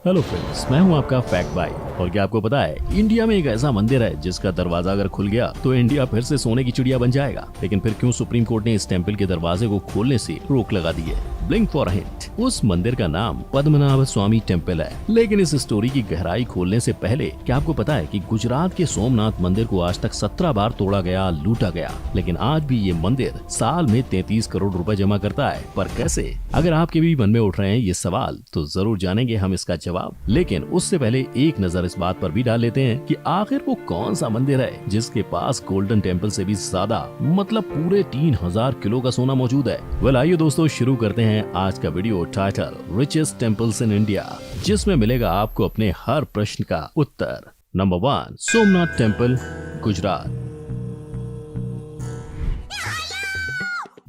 Hello friends, मैं हूं आपका फैक्ट भाई। और क्या आपको पता है, इंडिया में एक ऐसा मंदिर है जिसका दरवाजा अगर खुल गया तो इंडिया फिर से सोने की चिड़िया बन जाएगा। लेकिन फिर क्यों सुप्रीम कोर्ट ने इस टेम्पल के दरवाजे को खोलने से रोक लगा दी है? Blink for a hint. उस मंदिर का नाम पद्मनाभ स्वामी टेम्पल है। लेकिन इस स्टोरी की गहराई खोलने से पहले क्या आपको पता है कि गुजरात के सोमनाथ मंदिर को आज तक 17 बार तोड़ा गया, लूटा गया, लेकिन आज भी ये मंदिर साल में 33 करोड़ रुपए जमा करता है। पर कैसे? अगर आपके भी मन में उठ रहे हैं ये सवाल, तो जरूर जानेंगे हम इसका जवाब। लेकिन उससे पहले एक नजर इस बात पर भी डाल लेते हैं कि आखिर वो कौन सा मंदिर है जिसके पास गोल्डन टेम्पल से भी ज्यादा, मतलब पूरे 3000 किलो का सोना मौजूद है। वेल, आइए दोस्तों शुरू करते हैं आज का video title richest temples in India, जिसमें मिलेगा आपको अपने हर प्रश्न का उत्तर। Number 1, Somnath temple, Gujarat.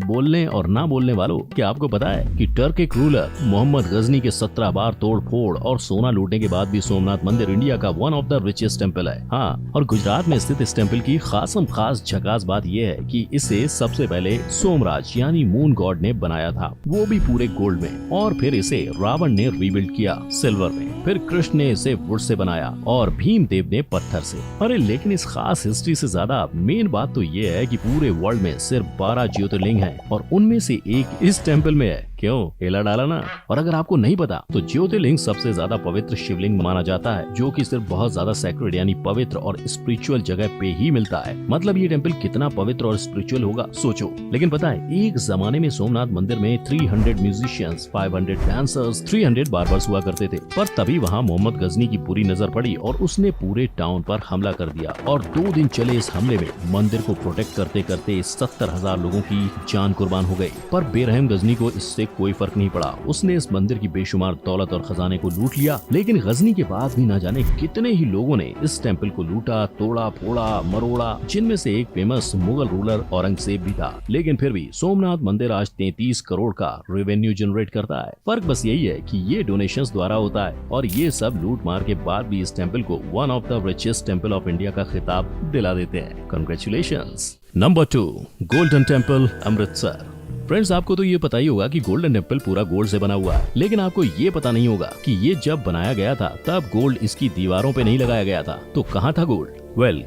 बोलने और ना बोलने वालों, क्या आपको पता है कि टर्किक रूलर मोहम्मद गजनी के 17 बार तोड़ फोड़ और सोना लूटने के बाद भी सोमनाथ मंदिर इंडिया का one of the richest temple है। हाँ, और गुजरात में स्थित इस टेम्पल की खास झकास बात यह है कि इसे सबसे पहले सोमराज यानी मून गॉड ने बनाया था, वो भी पूरे गोल्ड में। और फिर इसे रावण ने रीबिल्ड किया सिल्वर में। फिर कृष्ण ने इसे वुड से बनाया और भीम देव ने पत्थर से। अरे लेकिन इस खास हिस्ट्री से ज्यादा मेन बात तो ये है कि पूरे वर्ल्ड में सिर्फ 12 ज्योतिर्लिंग हैं और उनमें से एक इस टेम्पल में है। क्यों? हिला डाला ना। और अगर आपको नहीं पता तो ज्योतिर्लिंग सबसे ज्यादा पवित्र शिवलिंग माना जाता है, जो कि सिर्फ बहुत ज्यादा सैक्रेड यानी पवित्र और स्पिरिचुअल जगह पे ही मिलता है। मतलब ये टेम्पल कितना पवित्र और स्पिरिचुअल होगा, सोचो। लेकिन पता है, एक जमाने में सोमनाथ मंदिर में 300 म्यूजिशियंस, 500 डांसर्स, 300 बार्बर्स हुआ करते थे। पर तभी वहाँ मोहम्मद गजनी की बुरी नजर पड़ी और उसने पूरे टाउन पर हमला कर दिया। और 2 दिन चले इस हमले में मंदिर को प्रोटेक्ट करते करते 70,000 लोगों की जान कुर्बान हो गई। पर बेरहम गजनी को इससे कोई फर्क नहीं पड़ा। उसने इस मंदिर की बेशुमार दौलत और खजाने को लूट लिया। लेकिन गजनी के बाद भी न जाने कितने ही लोगों ने इस टेम्पल को लूटा, तोड़ा, फोड़ा, मरोड़ा, जिनमें से एक फेमस मुगल रूलर औरंगजेब भी था। लेकिन फिर भी सोमनाथ मंदिर आज 33 करोड़ का रेवेन्यू जनरेट करता है। फर्क बस यही है कि ये डोनेशंस द्वारा होता है और ये सब लूट मार के बाद भी इस टेम्पल को one of the richest temple of India का खिताब दिला देते हैं। Congratulations. Number 2, golden temple, Amritsar. Friends, आपको तो ये पता ही होगा कि गोल्डन टेम्पल पूरा गोल्ड से बना हुआ है, लेकिन आपको ये पता नहीं होगा कि ये जब बनाया गया था तब गोल्ड इसकी दीवारों पे नहीं लगाया गया था। तो कहाँ था गोल्ड?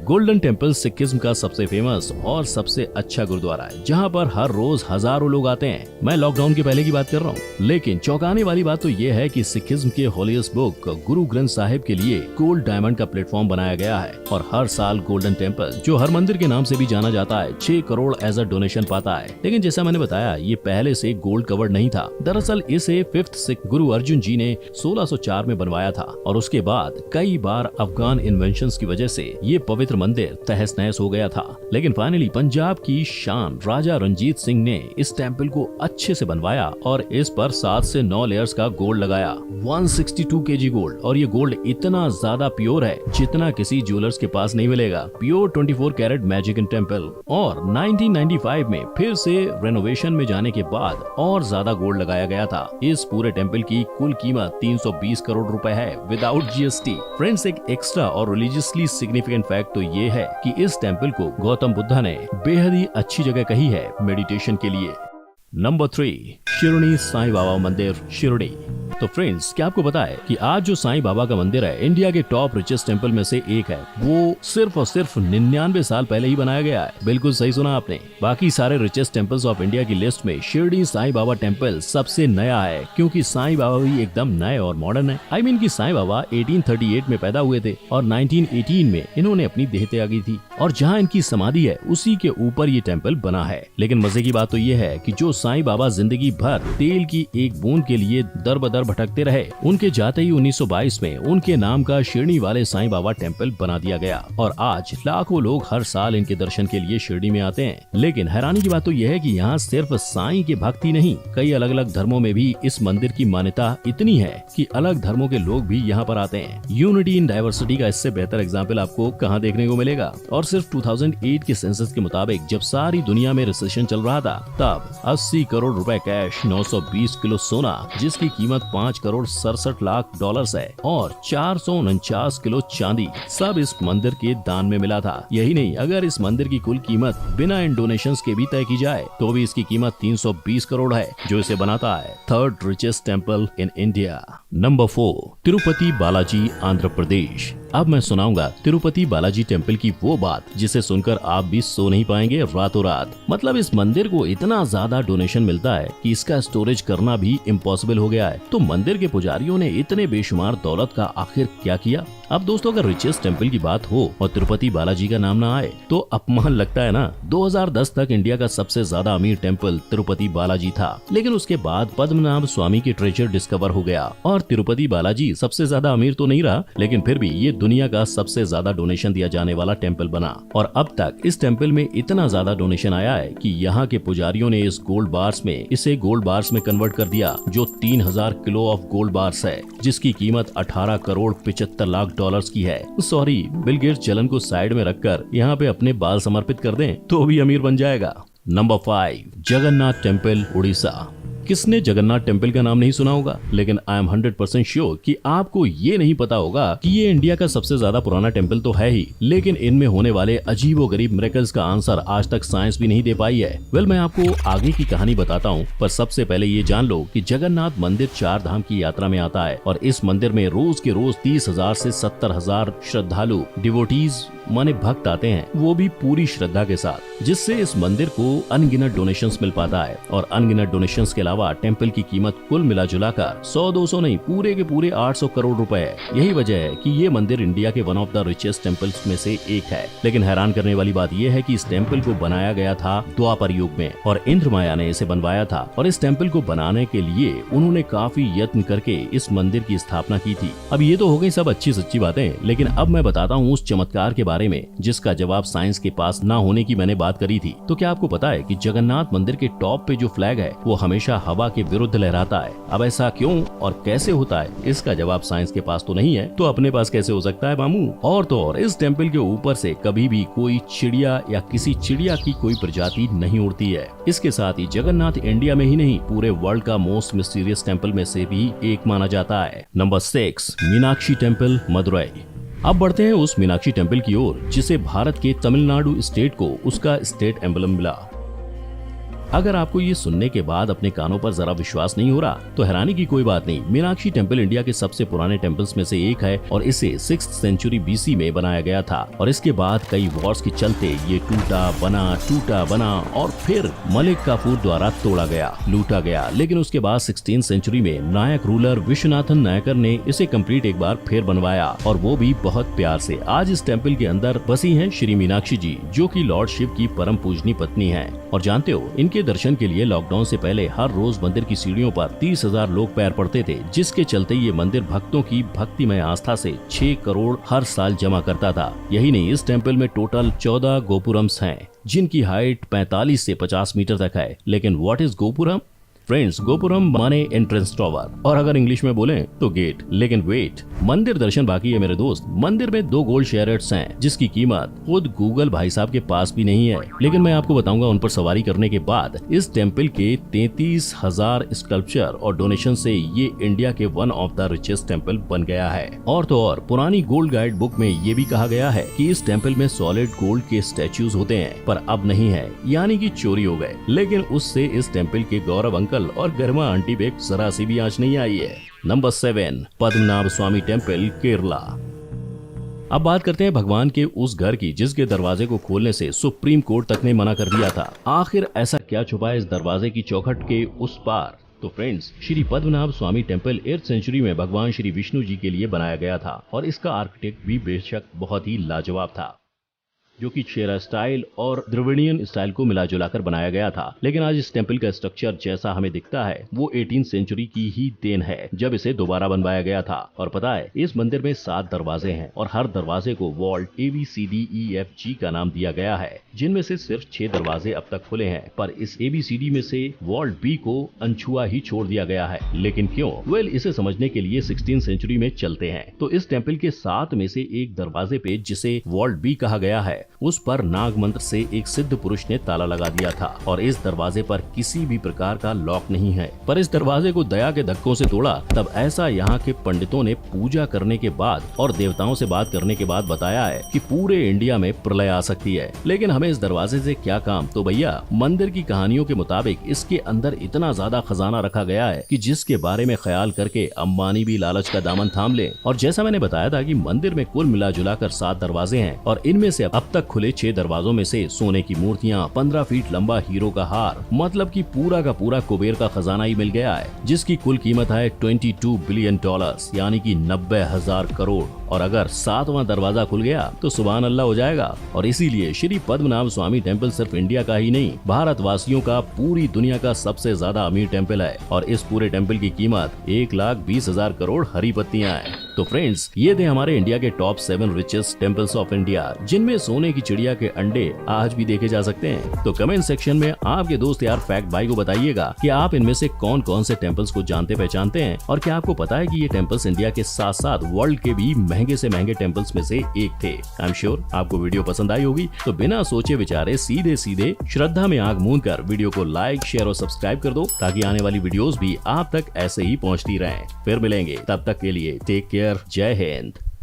गोल्डन टेम्पल सिखिज्म का सबसे फेमस और सबसे अच्छा गुरुद्वारा है, जहाँ पर हर रोज हजारों लोग आते हैं। मैं लॉकडाउन के पहले की बात कर रहा हूँ। लेकिन चौंकाने वाली बात तो ये है कि सिखिज्म के होलीस्ट बुक गुरु ग्रंथ साहिब के लिए गोल्ड डायमंड का प्लेटफॉर्म बनाया गया है। और हर साल गोल्डन टेम्पल, जो हर मंदिर के नाम से भी जाना जाता है, 6 करोड़ एज अ डोनेशन पाता है। लेकिन जैसा मैंने बताया, ये पहले से गोल्ड कवर्ड नहीं था। दरअसल इसे 5th सिख गुरु अर्जुन जी ने 1604 में बनवाया था और उसके बाद कई बार अफगान इन्वेंशंस की वजह से ये पवित्र मंदिर तहस नहस हो गया था। लेकिन फाइनली पंजाब की शान राजा रंजीत सिंह ने इस टेम्पल को अच्छे से बनवाया और इस पर 7 से 9 लेयर्स का गोल्ड लगाया। 162 kg गोल्ड। और ये गोल्ड इतना ज्यादा प्योर है जितना किसी ज्वेलर्स के पास नहीं मिलेगा। Pure 24 carat magic in temple. और 1995 में फिर से रेनोवेशन में जाने के बाद और ज्यादा गोल्ड लगाया गया था। इस पूरे टेम्पल की कुल कीमत 320 करोड़ रुपए है विदाउट GST। फ्रेंड्स, एक एक्स्ट्रा और रिलीजियसली सिग्निफिकेंट फैक्ट तो ये है कि इस टेम्पल को गौतम बुद्धा ने बेहद ही अच्छी जगह कही है मेडिटेशन के लिए। नंबर 3, शिरडी साईं बाबा मंदिर, शिरडी। तो फ्रेंड्स, क्या आपको पता है कि आज जो साईं बाबा का मंदिर है इंडिया के टॉप रिचेस्ट टेम्पल में से एक है। वो सिर्फ और सिर्फ 99 साल पहले ही बनाया गया है। बिल्कुल सही सुना आपने। बाकी सारे रिचेस्ट टेम्पल्स ऑफ इंडिया की लिस्ट में शिरडी साईं बाबा टेम्पल सबसे नया है, क्योंकि साईं बाबा भी एकदम नए और मॉडर्न है। आई मीन कि साईं बाबा 1838 में पैदा हुए थे और 1918 में इन्होंने अपनी देह त्यागी थी। और जहाँ इनकी समाधि है उसी के ऊपर ये टेम्पल बना है। लेकिन मजे की बात तो ये है कि जो साईं बाबा जिंदगी भर तेल की एक बूंद के लिए दर बदर भटकते रहे, उनके जाते ही 1922 में उनके नाम का शिरडी वाले साईं बाबा टेम्पल बना दिया गया। और आज लाखों लोग हर साल इनके दर्शन के लिए शिरडी में आते हैं। लेकिन हैरानी की बात तो यह है कि यहाँ सिर्फ साईं के भक्त ही नहीं, कई अलग अलग धर्मों में भी इस मंदिर की मान्यता इतनी है कि अलग धर्मों के लोग भी यहाँ पर आते हैं। यूनिटी इन डाइवर्सिटी का इससे बेहतर एग्जाम्पल आपको कहाँ देखने को मिलेगा। और सिर्फ 2008 के सेंसस के मुताबिक जब सारी दुनिया में रिसेशन चल रहा था, तब 80 करोड़ रुपए कैश, 920 किलो सोना, जिसकी कीमत $5,67,67,00,000 है और 449 किलो चांदी सब इस मंदिर के दान में मिला था। यही नहीं, अगर इस मंदिर की कुल कीमत बिना इन डोनेशंस के भी तय की जाए तो भी इसकी कीमत 320 करोड़ है, जो इसे बनाता है third richest temple in India. Number 4, Tirupati Balaji, Andhra Pradesh. अब मैं सुनाऊंगा तिरुपति बालाजी टेम्पल की वो बात जिसे सुनकर आप भी सो नहीं पाएंगे रातों रात। मतलब इस मंदिर को इतना ज्यादा डोनेशन मिलता है कि इसका स्टोरेज करना भी इम्पॉसिबल हो गया है। तो मंदिर के पुजारियों ने इतने बेशुमार दौलत का आखिर क्या किया? अब दोस्तों, अगर रिचेस्ट टेम्पल की बात हो और तिरुपति बालाजी का नाम ना आए तो अपमान लगता है ना। 2010 तक इंडिया का सबसे ज्यादा अमीर टेम्पल तिरुपति बालाजी था, लेकिन उसके बाद पद्मनाभ स्वामी की ट्रेजर डिस्कवर हो गया और तिरुपति बालाजी सबसे ज्यादा अमीर तो नहीं रहा, लेकिन फिर भी ये दुनिया का सबसे ज्यादा डोनेशन दिया जाने वाला टेम्पल बना। और अब तक इस टेम्पल में इतना ज्यादा डोनेशन आया है कि यहाँ के पुजारियों ने इस गोल्ड बार्स में इसे गोल्ड बार्स में कन्वर्ट कर दिया, जो 3000 किलो ऑफ गोल्ड बार्स है, जिसकी कीमत 18 करोड़ 75 लाख डॉलर्स की है। सॉरी, बिल गेट्स जलन को साइड में रखकर यहाँ पे अपने बाल समर्पित कर दें तो भी अमीर बन जाएगा। Number 5, Jagannath temple, Orissa. किसने जगन्नाथ टेम्पल का नाम नहीं सुना होगा, लेकिन आई एम 100% श्योर कि आपको ये नहीं पता होगा कि ये इंडिया का सबसे ज्यादा पुराना टेम्पल तो है ही, लेकिन इनमें होने वाले अजीबोगरीब मिरेकल्स का आंसर आज तक साइंस भी नहीं दे पाई है। वेल, मैं आपको आगे की कहानी बताता हूँ, पर सबसे पहले ये जान लो कि जगन्नाथ मंदिर 4 धाम की यात्रा में आता है और इस मंदिर में रोज के रोज 30,000 से 70,000 श्रद्धालु डिवोटीज माने भक्त आते हैं, वो भी पूरी श्रद्धा के साथ, जिससे इस मंदिर को अनगिनत डोनेशंस मिल पाता है। और अनगिनत डोनेशंस के अलावा टेम्पल की कीमत कुल मिला जुला कर 100-200 नहीं, पूरे के पूरे 800 करोड़ रुपए है। यही वजह है कि ये मंदिर इंडिया के one of the richest temples में से एक है। लेकिन हैरान करने वाली बात यह है कि इस टेम्पल को बनाया गया था द्वापर युग में और इंद्रमाया ने इसे बनवाया था। और इस टेम्पल को बनाने के लिए उन्होंने काफी यत्न करके इस मंदिर की स्थापना की थी। अब ये तो हो गई सब अच्छी सच्ची बातें, लेकिन अब मैं बताता हूँ उस चमत्कार के बारे में जिसका जवाब साइंस के पास ना होने की मैंने बात करी थी। तो क्या आपको पता है कि जगन्नाथ मंदिर के टॉप पे जो फ्लैग है वो हमेशा हवा के विरुद्ध लहराता है? अब ऐसा क्यों और कैसे होता है, इसका जवाब साइंस के पास तो नहीं है, तो अपने पास कैसे हो सकता है मामू? और तो और इस टेम्पल के ऊपर से कभी भी कोई चिड़िया या किसी चिड़िया की कोई प्रजाति नहीं उड़ती है। इसके साथ ही जगन्नाथ इंडिया में ही नहीं, पूरे वर्ल्ड का मोस्ट मिस्टीरियस टेम्पल में से भी एक माना जाता है। Number 6, Meenakshi temple, Madurai. अब बढ़ते हैं उस मीनाक्षी टेम्पल की ओर जिसे भारत के तमिलनाडु स्टेट को उसका स्टेट एम्बलम मिला। अगर आपको ये सुनने के बाद अपने कानों पर जरा विश्वास नहीं हो रहा तो हैरानी की कोई बात नहीं। मीनाक्षी टेम्पल इंडिया के सबसे पुराने टेम्पल्स में से एक है और इसे 6th सेंचुरी BC में बनाया गया था और इसके बाद कई वॉर्स के चलते ये टूटा बना और फिर मलिक काफूर द्वारा तोड़ा गया, लूटा गया। लेकिन उसके बाद 16th सेंचुरी में नायक रूलर विश्वनाथन नायकर ने इसे कंप्लीट एक बार फिर बनवाया और वो भी बहुत प्यार से। आज इस टेम्पल के अंदर बसी हैं श्री मीनाक्षी जी, जो कि लॉर्ड शिव की परम पूजनी पत्नी है। और जानते हो, इनके दर्शन के लिए लॉकडाउन से पहले हर रोज मंदिर की सीढ़ियों पर 30,000 लोग पैर पड़ते थे, जिसके चलते ये मंदिर भक्तों की भक्तिमय आस्था से 6 करोड़ हर साल जमा करता था। यही नहीं, इस टेम्पल में टोटल 14 गोपुरम्स हैं, जिनकी हाइट 45 से 50 मीटर तक है। लेकिन what is gopuram? Friends, gopuram माने एंट्रेंस टावर और अगर इंग्लिश में बोलें तो गेट। लेकिन वेट, मंदिर दर्शन बाकी है मेरे दोस्त। मंदिर में 2 गोल्ड चैरियट्स हैं जिसकी कीमत खुद गूगल भाई साहब के पास भी नहीं है, लेकिन मैं आपको बताऊंगा उन पर सवारी करने के बाद। इस टेम्पल के 33,000 स्कल्पचर और डोनेशन से ये इंडिया के one of the richest temple बन गया है। और तो और पुरानी गोल्ड गाइड बुक में ये भी कहा गया है कि इस टेम्पल में सॉलिड गोल्ड के स्टैच्यूज होते हैं, पर अब नहीं है, यानी कि चोरी हो गए। लेकिन उससे इस टेम्पल के गौरव अंकल और गरिमा आंटी पे जरा सी भी आंच नहीं आई है। नंबर 7, पद्मनाभ स्वामी टेम्पल, केरला। अब बात करते हैं भगवान के उस घर की जिसके दरवाजे को खोलने से सुप्रीम कोर्ट तक ने मना कर दिया था। आखिर ऐसा क्या छुपा है इस दरवाजे की चौखट के उस पार? तो फ्रेंड्स, श्री पद्मनाभ स्वामी टेम्पल 8th सेंचुरी में भगवान श्री विष्णु जी के लिए बनाया गया था और इसका आर्किटेक्ट भी बेशक बहुत ही लाजवाब था, जो कि चेरा स्टाइल और द्रविडियन स्टाइल को मिला जुलाकर बनाया गया था। लेकिन आज इस टेम्पल का स्ट्रक्चर जैसा हमें दिखता है वो 18th सेंचुरी की ही देन है, जब इसे दोबारा बनवाया गया था। और पता है, इस मंदिर में 7 दरवाजे हैं और हर दरवाजे को वॉल्ट ABCDEFG का नाम दिया गया है, जिनमें से सिर्फ 6 दरवाजे अब तक खुले हैं, पर इस ABCD में से वॉल्ट B को अनछुआ ही छोड़ दिया गया है। लेकिन क्यों? वेल, इसे समझने के लिए 16th सेंचुरी में चलते हैं। तो इस टेम्पल के 7 में से एक दरवाजे पे, जिसे वॉल्ट B कहा गया है, उस पर नाग मंत्र से एक सिद्ध पुरुष ने ताला लगा दिया था और इस दरवाजे पर किसी भी प्रकार का लॉक नहीं है। पर इस दरवाजे को दया के धक्कों से तोड़ा तब ऐसा यहाँ के पंडितों ने पूजा करने के बाद और देवताओं से बात करने के बाद बताया है कि पूरे इंडिया में प्रलय आ सकती है। लेकिन हमें इस दरवाजे से क्या काम? तो भैया मंदिर की कहानियों के मुताबिक इसके अंदर इतना ज्यादा खजाना रखा गया है कि जिसके बारे में ख्याल करके अंबानी भी लालच का दामन थाम ले। और जैसा मैंने बताया था कि मंदिर में कुल मिला जुला कर 7 दरवाजे हैं और इनमें से अब तक खुले 6 दरवाजों में से सोने की मूर्तियाँ, 15 फीट लंबा हीरो का हार, मतलब कि पूरा का पूरा कुबेर का खजाना ही मिल गया है, जिसकी कुल कीमत है $22 बिलियन, यानी कि 90,000 करोड़। और अगर 7वां दरवाजा खुल गया तो सुभान अल्लाह हो जाएगा। और इसीलिए श्री पद्मनाभ स्वामी टेम्पल सिर्फ इंडिया का ही नहीं, भारत वासियों का पूरी दुनिया का सबसे ज्यादा अमीर टेम्पल है। और इस पूरे टेम्पल की कीमत 1,20,000 करोड़ हरी पत्तियां हैं। तो फ्रेंड्स, ये थे हमारे इंडिया के top 7 richest temples of India, जिनमें सोने की चिड़िया के अंडे आज भी देखे जा सकते हैं। तो कमेंट सेक्शन में आपके दोस्त यार फैक्ट भाई को बताइएगा कि आप इनमें से कौन कौन से टेम्पल्स को जानते पहचानते हैं और क्या आपको पता है कि ये टेम्पल्स इंडिया के साथ साथ वर्ल्ड के भी महंगे से महंगे टेम्पल्स में से एक थे। आई एम श्योर आपको वीडियो पसंद आई होगी, तो बिना सोचे विचारे सीधे सीधे श्रद्धा में आग मूंद कर वीडियो को लाइक, शेयर और सब्सक्राइब कर दो, ताकि आने वाली वीडियोस भी आप तक ऐसे ही पहुंचती रहें। फिर मिलेंगे, तब तक के लिए टेक केयर, जय हिंद।